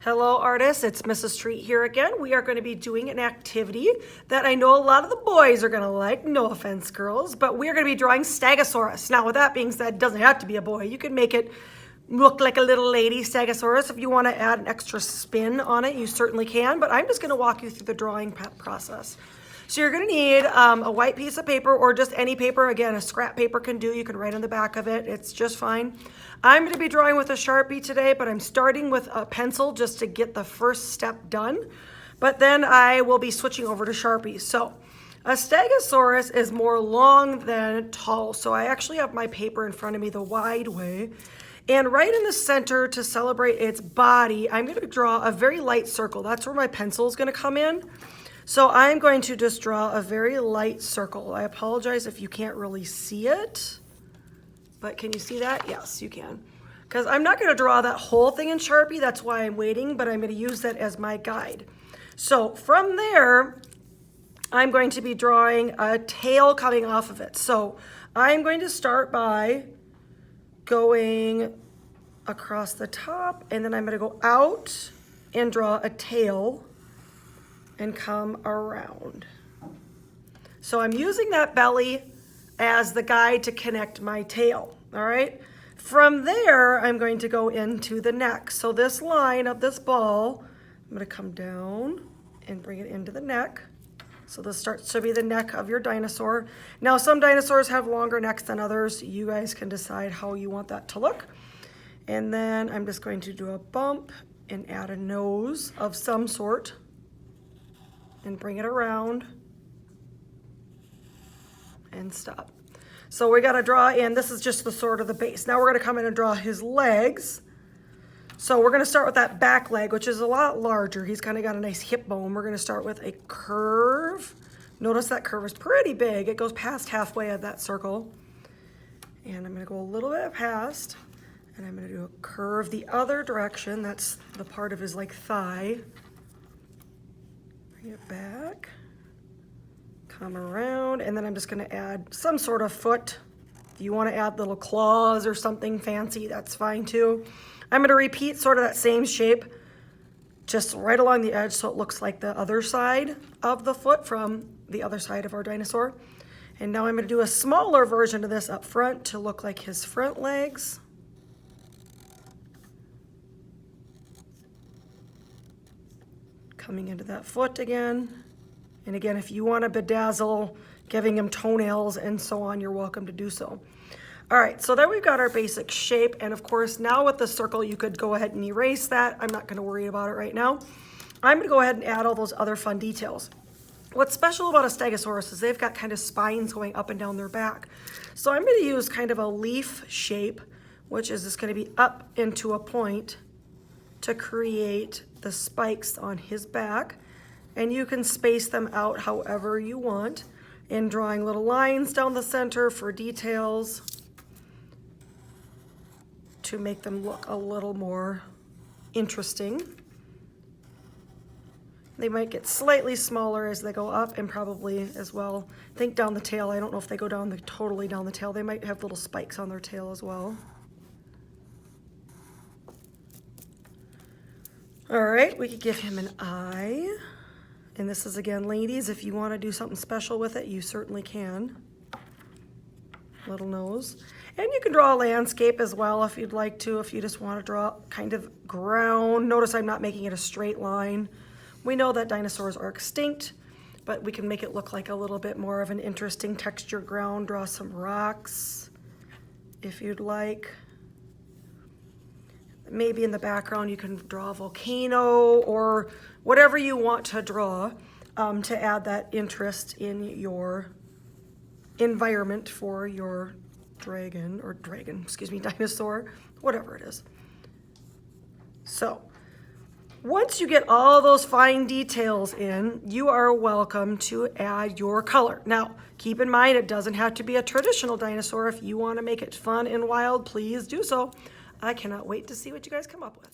Hello artists, it's Mrs. Treat here again. We are going to be doing an activity that I know a lot of the boys are going to like, no offense girls, but we're going to be drawing Stegosaurus. Now with that being said, it doesn't have to be a boy. You can make it look like a little lady Stegosaurus. If you want to add an extra spin on it, you certainly can, but I'm just going to walk you through the drawing process. So you're going to need a white piece of paper or just any paper. Again, a scrap paper can do. You can write on the back of it. It's just fine. I'm going to be drawing with a Sharpie today, but I'm starting with a pencil just to get the first step done. But then I will be switching over to Sharpie. So a Stegosaurus is more long than tall. So I actually have my paper in front of me the wide way. And right in the center to celebrate its body, I'm going to draw a very light circle. That's where my pencil is going to come in. So I'm going to just draw a very light circle. I apologize if you can't really see it, but can you see that? Yes, you can. Because I'm not going to draw that whole thing in Sharpie, that's why I'm waiting, but I'm going to use that as my guide. So from there, I'm going to be drawing a tail coming off of it. So I'm going to start by going across the top, and then I'm going to go out and draw a tail and come around. So I'm using that belly as the guide to connect my tail, all right? From there, I'm going to go into the neck. So this line of this ball, I'm gonna come down and bring it into the neck. So this starts to be the neck of your dinosaur. Now, some dinosaurs have longer necks than others. You guys can decide how you want that to look. And then I'm just going to do a bump and add a nose of some sort and bring it around and stop. So we got to draw in, this is just the sort of the base. Now we're going to come in and draw his legs. So we're going to start with that back leg, which is a lot larger. He's kind of got a nice hip bone. We're going to start with a curve. Notice that curve is pretty big. It goes past halfway of that circle. And I'm going to go a little bit past, and I'm going to do a curve the other direction. That's the part of his like thigh. Bring it back, come around, and then I'm just going to add some sort of foot. If you want to add little claws or something fancy, that's fine too. I'm going to repeat sort of that same shape just right along the edge so it looks like the other side of the foot from the other side of our dinosaur. And now I'm going to do a smaller version of this up front to look like his front legs. Coming into that foot again. And again, if you want to bedazzle, giving him toenails and so on, you're welcome to do so. All right, so there we've got our basic shape. And of course, now with the circle, you could go ahead and erase that. I'm not going to worry about it right now. I'm going to go ahead and add all those other fun details. What's special about a Stegosaurus is they've got kind of spines going up and down their back. So I'm going to use kind of a leaf shape, which is just going to be up into a point to create the spikes on his back. And you can space them out however you want in drawing little lines down the center for details to make them look a little more interesting. They might get slightly smaller as they go up, and probably as well, think down the tail. I don't know if they go down totally down the tail. They might have little spikes on their tail as well. All right, we could give him an eye. And this is, again, ladies, if you want to do something special with it, you certainly can. Little nose. And you can draw a landscape as well if you'd like to, if you just want to draw kind of ground. Notice I'm not making it a straight line. We know that dinosaurs are extinct, but we can make it look like a little bit more of an interesting textured ground. Draw some rocks if you'd like. Maybe in the background you can draw a volcano or whatever you want to draw to add that interest in your environment for your dinosaur, whatever it is. So once you get all those fine details in, you are welcome to add your color. Now, keep in mind, it doesn't have to be a traditional dinosaur. If you want to make it fun and wild, please do so. I cannot wait to see what you guys come up with.